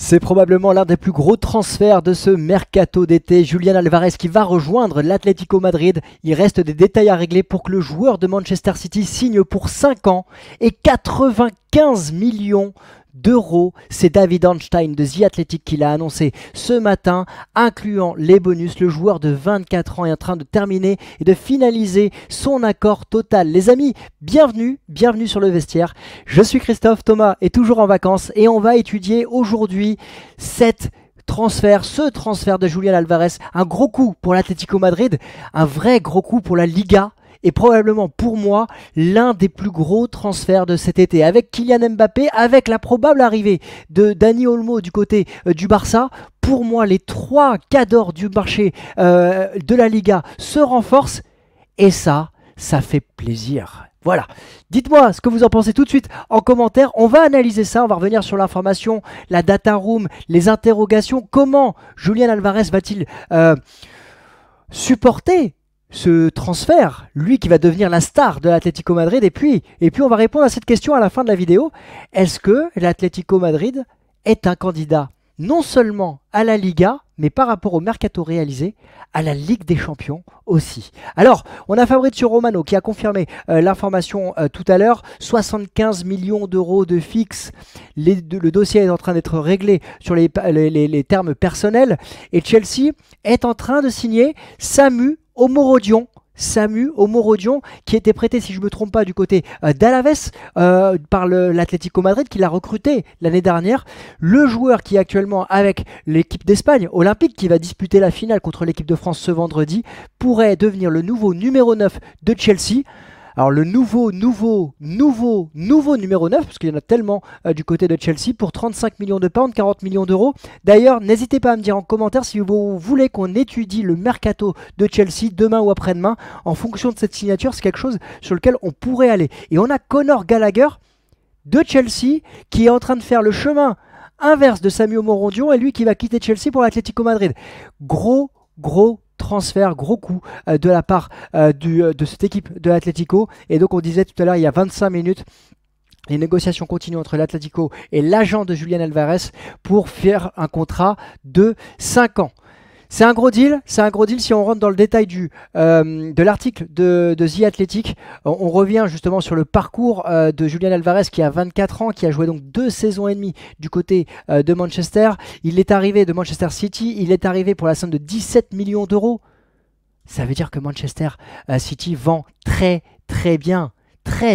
C'est probablement l'un des plus gros transferts de ce mercato d'été. Julián Álvarez qui va rejoindre l'Atlético Madrid. Il reste des détails à régler pour que le joueur de Manchester City signe pour 5 ans et 95 millions d'euros. C'est David Ornstein de The Athletic qui l'a annoncé ce matin, incluant les bonus. Le joueur de 24 ans est en train de terminer et de finaliser son accord total. Les amis, bienvenue sur le vestiaire. Je suis Christophe, Thomas est toujours en vacances et on va étudier aujourd'hui ce transfert de Julián Álvarez. Un gros coup pour l'Atlético Madrid, un vrai gros coup pour la Liga. Et probablement pour moi l'un des plus gros transferts de cet été, avec Kylian Mbappé, avec la probable arrivée de Dani Olmo du côté du Barça. Pour moi, les trois cadors du marché de la Liga se renforcent et ça fait plaisir. Voilà, dites-moi ce que vous en pensez tout de suite en commentaire. On va analyser ça, on va revenir sur l'information, la data room, les interrogations. Comment Julián Álvarez va-t-il supporter ce transfert, lui qui va devenir la star de l'Atlético Madrid, et puis on va répondre à cette question à la fin de la vidéo. Est-ce que l'Atlético Madrid est un candidat non seulement à la Liga, mais par rapport au mercato réalisé, à la Ligue des Champions aussi? Alors, on a Fabrizio Romano qui a confirmé l'information tout à l'heure, 75 millions d'euros de fixe. Le dossier est en train d'être réglé sur les termes personnels, et Chelsea est en train de signer Samu Omorodion, qui était prêté, si je ne me trompe pas, du côté d'Alaves par l'Atlético Madrid, qui l'a recruté l'année dernière. Le joueur qui est actuellement avec l'équipe d'Espagne, Olympique, qui va disputer la finale contre l'équipe de France ce vendredi, pourrait devenir le nouveau numéro 9 de Chelsea. Alors le nouveau numéro 9, parce qu'il y en a tellement du côté de Chelsea, pour 35 millions de pounds, 40 millions d'euros. D'ailleurs, n'hésitez pas à me dire en commentaire si vous voulez qu'on étudie le mercato de Chelsea demain ou après-demain. En fonction de cette signature, c'est quelque chose sur lequel on pourrait aller. Et on a Conor Gallagher de Chelsea qui est en train de faire le chemin inverse de Samu Omorodion, et lui qui va quitter Chelsea pour l'Atlético Madrid. Gros transfert, gros coup de la part de cette équipe de l'Atlético. Et donc on disait tout à l'heure, il y a 25 minutes, les négociations continuent entre l'Atlético et l'agent de Julián Álvarez pour faire un contrat de 5 ans. C'est un gros deal si on rentre dans le détail de l'article de The Athletic. On revient justement sur le parcours de Julián Álvarez qui a 24 ans, qui a joué donc 2 saisons et demie du côté de Manchester. Il est arrivé de Manchester City, il est arrivé pour la somme de 17 millions d'euros. Ça veut dire que Manchester City vend très bien.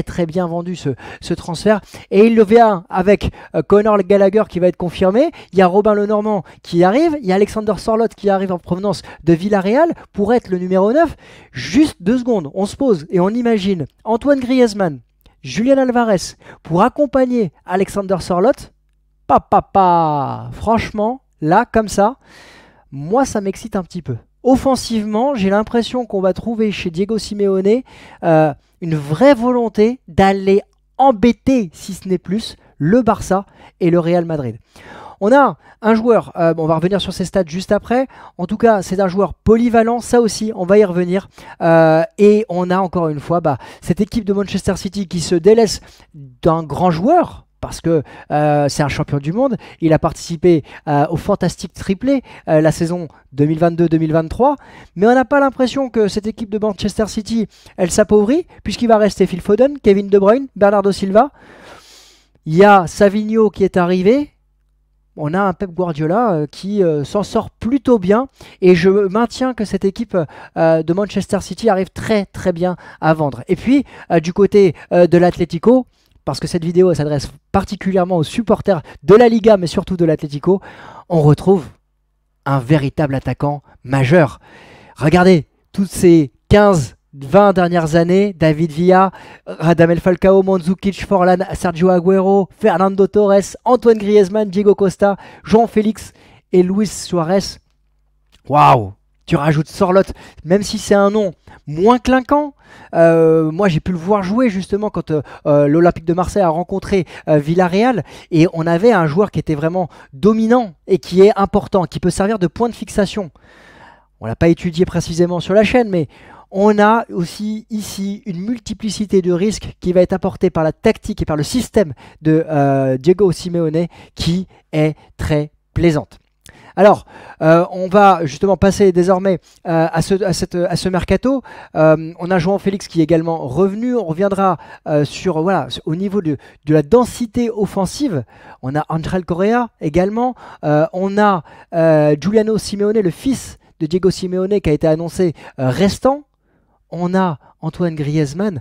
Très bien vendu ce transfert, et il le vient avec Conor Gallagher qui va être confirmé. Il y a Robin Lenormand qui arrive, il y a Alexander Sørloth qui arrive en provenance de Villarreal pour être le numéro 9. Juste 2 secondes, on se pose et on imagine Antoine Griezmann, Julián Álvarez pour accompagner Alexander Sørloth. Franchement, là comme ça, moi ça m'excite un petit peu. Offensivement, j'ai l'impression qu'on va trouver chez Diego Simeone une vraie volonté d'aller embêter, si ce n'est plus, le Barça et le Real Madrid. On a un joueur, on va revenir sur ses stats juste après. En tout cas, c'est un joueur polyvalent, ça aussi, on va y revenir. Et on a encore une fois cette équipe de Manchester City qui se délaisse d'un grand joueur, parce que c'est un champion du monde. Il a participé au fantastique triplé la saison 2022-2023. Mais on n'a pas l'impression que cette équipe de Manchester City, elle s'appauvrit, puisqu'il va rester Phil Foden, Kevin De Bruyne, Bernardo Silva. Il y a Savinho qui est arrivé. On a un Pep Guardiola qui s'en sort plutôt bien. Et je maintiens que cette équipe de Manchester City arrive très bien à vendre. Et puis, du côté de l'Atlético, parce que cette vidéo s'adresse particulièrement aux supporters de la Liga, mais surtout de l'Atlético, on retrouve un véritable attaquant majeur. Regardez, toutes ces 15-20 dernières années, David Villa, Radamel Falcao, Mandzukic, Forlan, Sergio Agüero, Fernando Torres, Antoine Griezmann, Diego Costa, João Félix et Luis Suarez. Waouh! Tu rajoutes Sørloth, même si c'est un nom moins clinquant. Moi, j'ai pu le voir jouer justement quand l'Olympique de Marseille a rencontré Villarreal. Et on avait un joueur qui était vraiment dominant et qui est important, qui peut servir de point de fixation. On ne l'a pas étudié précisément sur la chaîne, mais on a aussi ici une multiplicité de risques qui va être apportée par la tactique et par le système de Diego Simeone qui est très plaisante. Alors, on va justement passer désormais à ce mercato. On a João Félix qui est également revenu. On reviendra sur, voilà, au niveau de la densité offensive. On a Angel Correa également. On a Giuliano Simeone, le fils de Diego Simeone, qui a été annoncé restant. On a Antoine Griezmann.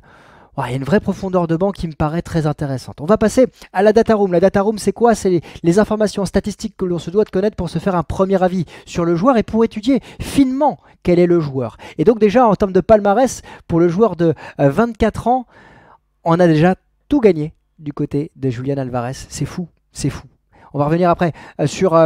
Il y a une vraie profondeur de banc qui me paraît très intéressante. On va passer à la data room. La data room, c'est quoi? C'est les informations statistiques que l'on se doit de connaître pour se faire un premier avis sur le joueur et pour étudier finement quel est le joueur. Et donc déjà, en termes de palmarès, pour le joueur de 24 ans, on a déjà tout gagné du côté de Julián Álvarez. C'est fou, c'est fou. On va revenir après sur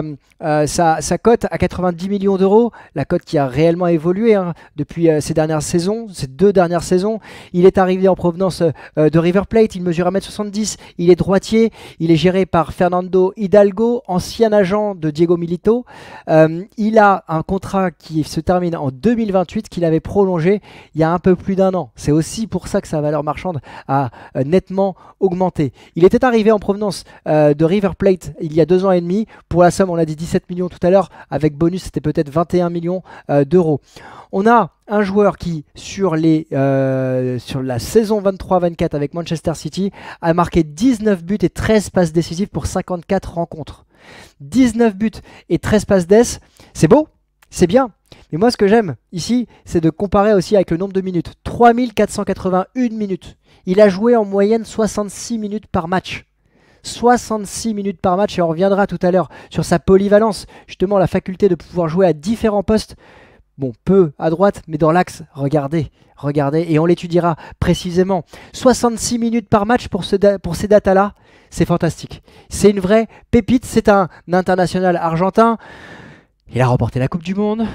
sa cote à 90 millions d'euros, la cote qui a réellement évolué depuis ces dernières saisons, ces 2 dernières saisons. Il est arrivé en provenance de River Plate, il mesure 1m70, il est droitier, il est géré par Fernando Hidalgo, ancien agent de Diego Milito. Il a un contrat qui se termine en 2028, qu'il avait prolongé il y a un peu plus d'1 an. C'est aussi pour ça que sa valeur marchande a nettement augmenté. Il était arrivé en provenance de River Plate il y a 2 ans et demi. Pour la somme, on a dit 17 millions tout à l'heure. Avec bonus, c'était peut-être 21 millions d'euros. On a un joueur qui, sur la saison 23-24 avec Manchester City, a marqué 19 buts et 13 passes décisives pour 54 rencontres. 19 buts et 13 passes d'ess, c'est beau, c'est bien. Mais moi, ce que j'aime ici, c'est de comparer aussi avec le nombre de minutes. 3481 minutes. Il a joué en moyenne 66 minutes par match. 66 minutes par match, et on reviendra tout à l'heure sur sa polyvalence, justement la faculté de pouvoir jouer à différents postes. Bon, peu à droite, mais dans l'axe, regardez, et on l'étudiera précisément. 66 minutes par match pour ces datas-là, c'est fantastique. C'est une vraie pépite, c'est un international argentin. Il a remporté la Coupe du Monde.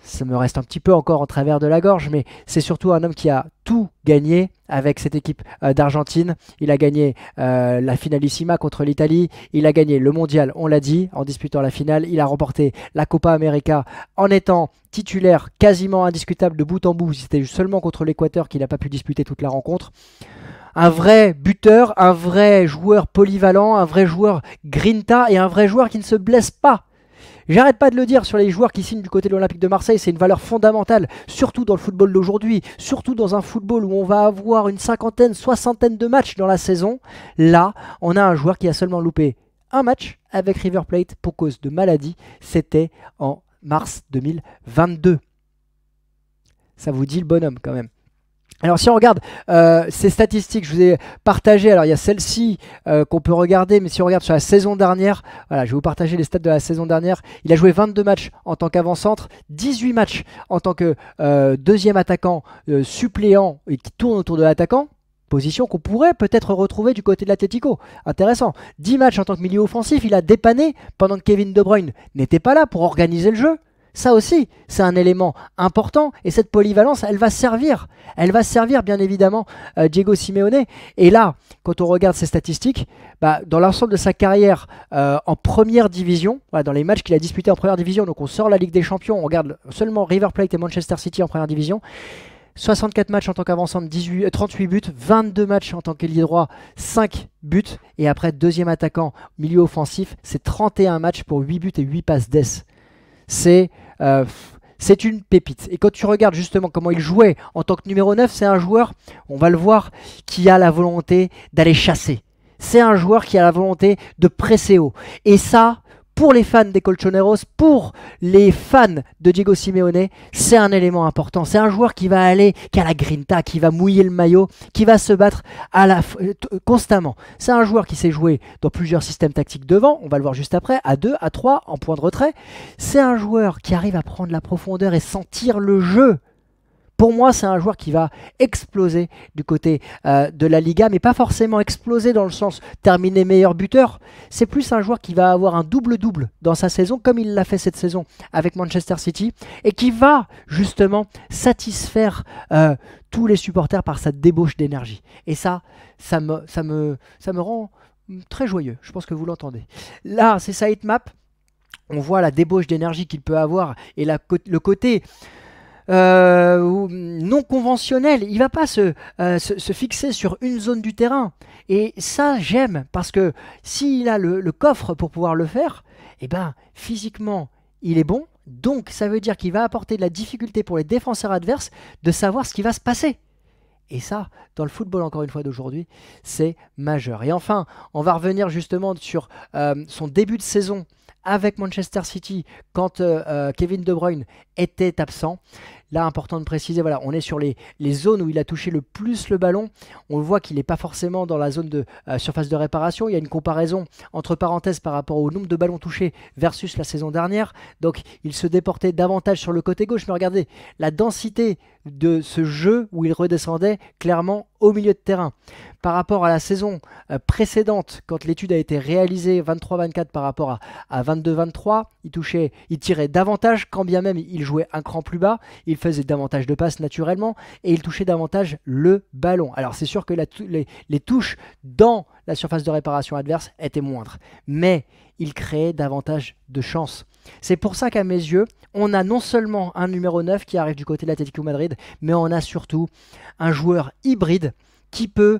Ça me reste un petit peu encore en travers de la gorge, mais c'est surtout un homme qui a tout gagné avec cette équipe d'Argentine. Il a gagné la finalissima contre l'Italie, il a gagné le mondial, on l'a dit, en disputant la finale, il a remporté la Copa América en étant titulaire quasiment indiscutable de bout en bout. C'était seulement contre l'Équateur qu'il n'a pas pu disputer toute la rencontre. Un vrai buteur, un vrai joueur polyvalent, un vrai joueur grinta et un vrai joueur qui ne se blesse pas. J'arrête pas de le dire sur les joueurs qui signent du côté de l'Olympique de Marseille, c'est une valeur fondamentale, surtout dans le football d'aujourd'hui, surtout dans un football où on va avoir une 50aine, 60aine de matchs dans la saison. Là, on a un joueur qui a seulement loupé un match avec River Plate pour cause de maladie, c'était en mars 2022. Ça vous dit le bonhomme quand même. Alors si on regarde ces statistiques, je vous ai partagé, alors il y a celle-ci qu'on peut regarder, mais si on regarde sur la saison dernière, voilà, je vais vous partager les stats de la saison dernière. Il a joué 22 matchs en tant qu'avant-centre, 18 matchs en tant que deuxième attaquant suppléant et qui tourne autour de l'attaquant, position qu'on pourrait peut-être retrouver du côté de l'Atlético. Intéressant. 10 matchs en tant que milieu offensif, il a dépanné pendant que Kevin De Bruyne n'était pas là pour organiser le jeu. Ça aussi, c'est un élément important et cette polyvalence, elle va servir. Elle va servir bien évidemment Diego Simeone. Et là, quand on regarde ses statistiques, dans l'ensemble de sa carrière en première division, dans les matchs qu'il a disputés en première division, donc on sort la Ligue des Champions, on regarde seulement River Plate et Manchester City en première division, 64 matchs en tant qu'avant-centre, 38 buts, 22 matchs en tant qu'ailier droit, 5 buts, et après deuxième attaquant, milieu offensif, c'est 31 matchs pour 8 buts et 8 passes d'ess. C'est une pépite. Et quand tu regardes justement comment il jouait en tant que numéro 9, c'est un joueur, on va le voir, qui a la volonté d'aller chasser. C'est un joueur qui a la volonté de presser haut. Et ça, pour les fans des Colchoneros, pour les fans de Diego Simeone, c'est un élément important. C'est un joueur qui va aller, qui a la grinta, qui va mouiller le maillot, qui va se battre constamment. C'est un joueur qui sait jouer dans plusieurs systèmes tactiques devant, on va le voir juste après, à 2, à 3, en point de retrait. C'est un joueur qui arrive à prendre la profondeur et sentir le jeu. Pour moi, c'est un joueur qui va exploser du côté de la Liga, mais pas forcément exploser dans le sens terminer meilleur buteur. C'est plus un joueur qui va avoir un double-double dans sa saison, comme il l'a fait cette saison avec Manchester City, et qui va justement satisfaire tous les supporters par sa débauche d'énergie. Et ça me rend très joyeux. Je pense que vous l'entendez. Là, c'est sa heatmap. On voit la débauche d'énergie qu'il peut avoir et le côté... non conventionnel, il va pas se fixer sur une zone du terrain, et ça j'aime parce que s'il a le coffre pour pouvoir le faire, eh ben, physiquement, il est bon. Donc, ça veut dire qu'il va apporter de la difficulté pour les défenseurs adverses de savoir ce qui va se passer. Et ça, dans le football, encore une fois, d'aujourd'hui, c'est majeur. Et enfin, on va revenir justement sur son début de saison avec Manchester City quand Kevin De Bruyne était absent. Là, important de préciser, voilà, on est sur les zones où il a touché le plus le ballon. On le voit qu'il n'est pas forcément dans la zone de surface de réparation. Il y a une comparaison entre parenthèses par rapport au nombre de ballons touchés versus la saison dernière. Donc, il se déportait davantage sur le côté gauche. Mais regardez, la densité de ce jeu où il redescendait clairement au milieu de terrain. Par rapport à la saison précédente, quand l'étude a été réalisée 23-24 par rapport à 22-23, il tirait davantage, quand bien même il jouait un cran plus bas, il faisait davantage de passes naturellement et il touchait davantage le ballon. Alors c'est sûr que les touches dans la surface de réparation adverse étaient moindres, mais il créait davantage de chances. C'est pour ça qu'à mes yeux, on a non seulement un numéro 9 qui arrive du côté de l'Atlético Madrid, mais on a surtout un joueur hybride qui peut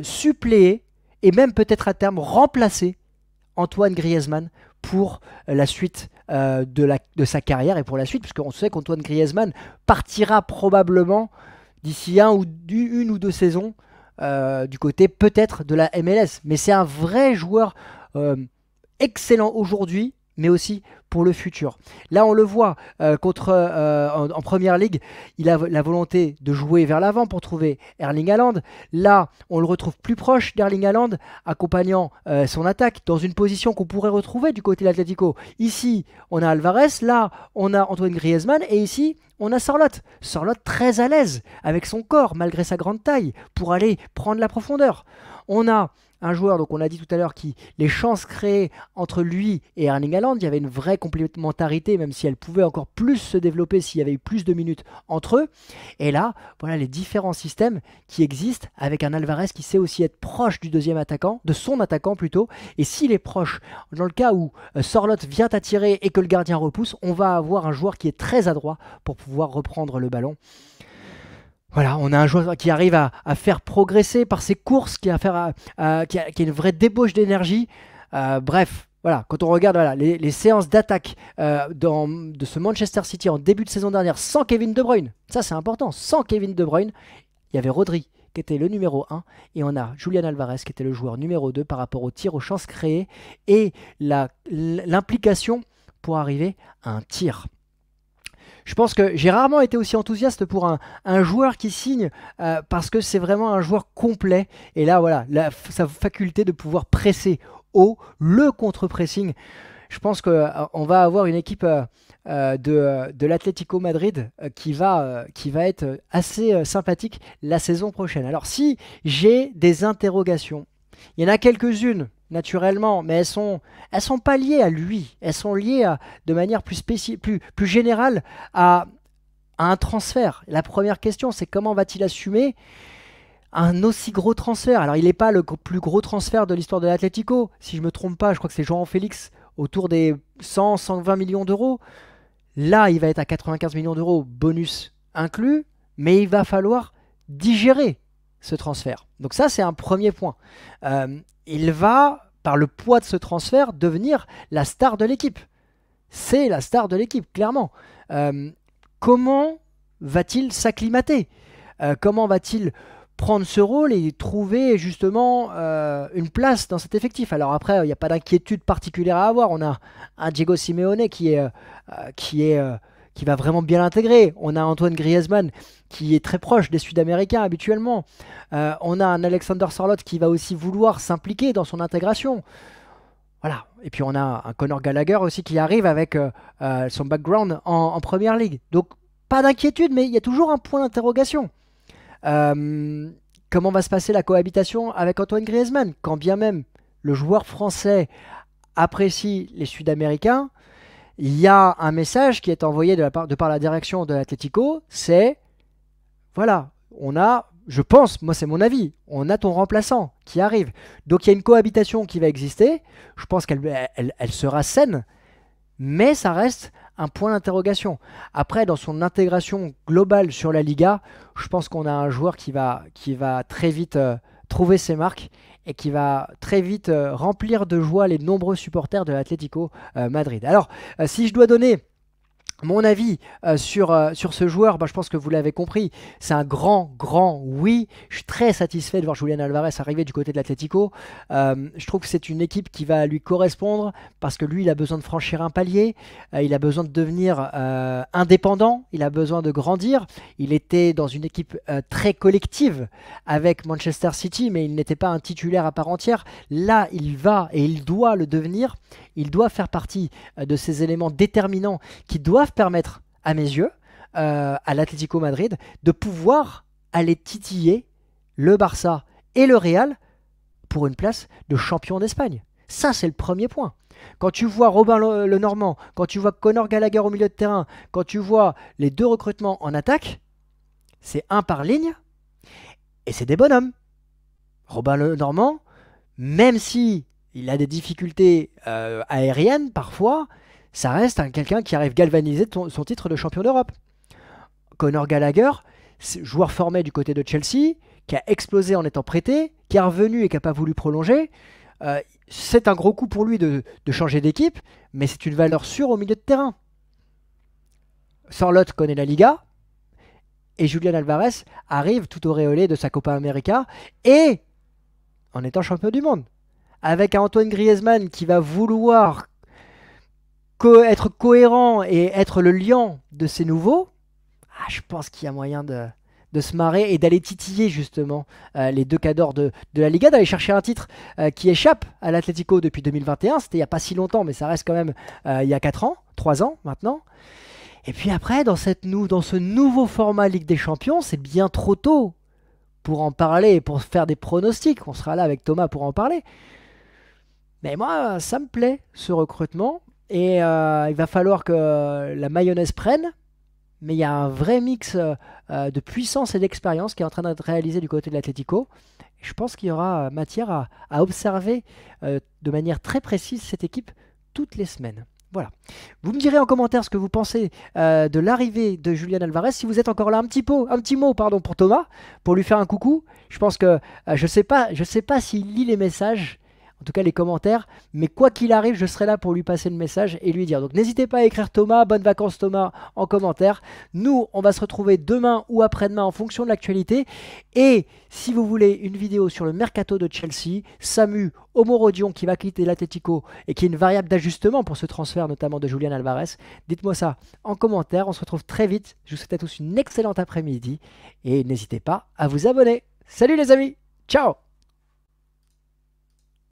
suppléer et même peut-être à terme remplacer Antoine Griezmann pour la suite de sa carrière et pour la suite, puisqu'on sait qu'Antoine Griezmann partira probablement d'ici une ou deux saisons du côté peut-être de la MLS. Mais c'est un vrai joueur excellent aujourd'hui, mais aussi pour le futur. Là, on le voit en Première Ligue, il a la volonté de jouer vers l'avant pour trouver Erling Haaland. Là, on le retrouve plus proche d'Erling Haaland, accompagnant son attaque dans une position qu'on pourrait retrouver du côté de l'Atlético. Ici, on a Alvarez, là, on a Antoine Griezmann, et ici, on a Sorloth. Sorloth très à l'aise avec son corps, malgré sa grande taille, pour aller prendre la profondeur. On a un joueur, donc on a dit tout à l'heure, qui les chances créées entre lui et Erling Haaland, il y avait une vraie complémentarité, même si elle pouvait encore plus se développer s'il y avait eu plus de minutes entre eux. Et là, voilà les différents systèmes qui existent avec un Alvarez qui sait aussi être proche du deuxième attaquant, de son attaquant plutôt. Et s'il est proche, dans le cas où Sorloth vient à tirer et que le gardien repousse, on va avoir un joueur qui est très adroit pour pouvoir reprendre le ballon. Voilà, on a un joueur qui arrive à faire progresser par ses courses, qui a une vraie débauche d'énergie. Bref, voilà, quand on regarde les séances d'attaque de ce Manchester City en début de saison dernière sans Kevin De Bruyne, ça c'est important, sans Kevin De Bruyne, il y avait Rodri qui était le numéro 1 et on a Julian Alvarez qui était le joueur numéro 2 par rapport au tir, aux chances créées et l'implication pour arriver à un tir. Je pense que j'ai rarement été aussi enthousiaste pour un joueur qui signe parce que c'est vraiment un joueur complet. Et là, voilà, sa faculté de pouvoir presser haut, le contre-pressing. Je pense qu'on va avoir une équipe de l'Atlético Madrid qui va être assez sympathique la saison prochaine. Alors, si j'ai des interrogations, il y en a quelques-unes naturellement, mais elles sont pas liées à lui. Elles sont liées de manière plus générale à un transfert. La première question, c'est comment va-t-il assumer un aussi gros transfert? Alors, il n'est pas le plus gros transfert de l'histoire de l'Atlético. Si je ne me trompe pas, je crois que c'est João Félix autour des 100-120 millions d'euros. Là, il va être à 95 millions d'euros, bonus inclus, mais il va falloir digérer ce transfert. Donc ça, c'est un premier point. Il va, par le poids de ce transfert, devenir la star de l'équipe. C'est la star de l'équipe, clairement. Comment va-t-il s'acclimater? Comment va-t-il prendre ce rôle et trouver justement une place dans cet effectif? Alors après, il n'y a pas d'inquiétude particulière à avoir. On a un Diego Simeone qui va vraiment bien l'intégrer. On a Antoine Griezmann qui est très proche des Sud-Américains habituellement. On a un Alexander Sorloth qui va aussi vouloir s'impliquer dans son intégration. Voilà. Et puis on a un Conor Gallagher aussi qui arrive avec son background en Première Ligue. Donc pas d'inquiétude, mais il y a toujours un point d'interrogation. Comment va se passer la cohabitation avec Antoine Griezmann? Quand bien même le joueur français apprécie les Sud-Américains, il y a un message qui est envoyé de par la direction de l'Atlético, c'est voilà, on a, je pense, moi c'est mon avis, on a ton remplaçant qui arrive. Donc il y a une cohabitation qui va exister, je pense qu'elle sera saine, mais ça reste un point d'interrogation. Après, dans son intégration globale sur la Liga, je pense qu'on a un joueur qui va très vite trouver ses marques et qui va très vite remplir de joie les nombreux supporters de l'Atlético Madrid. Alors, si je dois donner mon avis sur ce joueur, je pense que vous l'avez compris, c'est un grand oui. Je suis très satisfait de voir Julián Álvarez arriver du côté de l'Atlético. Je trouve que c'est une équipe qui va lui correspondre parce que lui, il a besoin de franchir un palier, il a besoin de devenir indépendant, il a besoin de grandir. Il était dans une équipe très collective avec Manchester City, mais il n'était pas un titulaire à part entière. Là, il va et il doit le devenir. Il doit faire partie de ces éléments déterminants qui doivent permettre, à mes yeux, à l'Atlético Madrid de pouvoir aller titiller le Barça et le Real pour une place de champion d'Espagne. Ça, c'est le premier point. Quand tu vois Robin Lenormand, quand tu vois Conor Gallagher au milieu de terrain, quand tu vois les deux recrutements en attaque, c'est un par ligne et c'est des bonhommes. Robin Lenormand, même si il a des difficultés aériennes parfois, ça reste quelqu'un qui arrive galvaniser son titre de champion d'Europe. Conor Gallagher, joueur formé du côté de Chelsea, qui a explosé en étant prêté, qui est revenu et qui n'a pas voulu prolonger. C'est un gros coup pour lui de changer d'équipe, mais c'est une valeur sûre au milieu de terrain. Sorloth connaît la Liga, et Julián Álvarez arrive tout auréolé de sa Copa América, et en étant champion du monde. Avec un Antoine Griezmann qui va vouloir être cohérent et être le lion de ces nouveaux, je pense qu'il y a moyen de se marrer et d'aller titiller justement les deux cadors de la Liga, d'aller chercher un titre qui échappe à l'Atlético depuis 2021. C'était il n'y a pas si longtemps, mais ça reste quand même il y a 4 ans, 3 ans maintenant. Et puis après, dans ce nouveau format Ligue des Champions, c'est bien trop tôt pour en parler et pour faire des pronostics. On sera là avec Thomas pour en parler. Mais moi, ça me plaît, ce recrutement. Et il va falloir que la mayonnaise prenne. Mais il y a un vrai mix de puissance et d'expérience qui est en train d'être réalisé du côté de l'Atlético. Je pense qu'il y aura matière à observer de manière très précise cette équipe toutes les semaines. Voilà. Vous me direz en commentaire ce que vous pensez de l'arrivée de Julián Álvarez. Si vous êtes encore là, un petit mot pour Thomas, pour lui faire un coucou. Je pense que je sais pas s'il lit les messages, en tout cas les commentaires, mais quoi qu'il arrive, je serai là pour lui passer le message et lui dire. Donc n'hésitez pas à écrire Thomas, bonnes vacances Thomas en commentaire. Nous, on va se retrouver demain ou après-demain en fonction de l'actualité. Et si vous voulez une vidéo sur le mercato de Chelsea, Samu Omorodion qui va quitter l'Atlético et qui est une variable d'ajustement pour ce transfert notamment de Julián Álvarez, dites-moi ça en commentaire. On se retrouve très vite. Je vous souhaite à tous une excellente après-midi et n'hésitez pas à vous abonner. Salut les amis, ciao!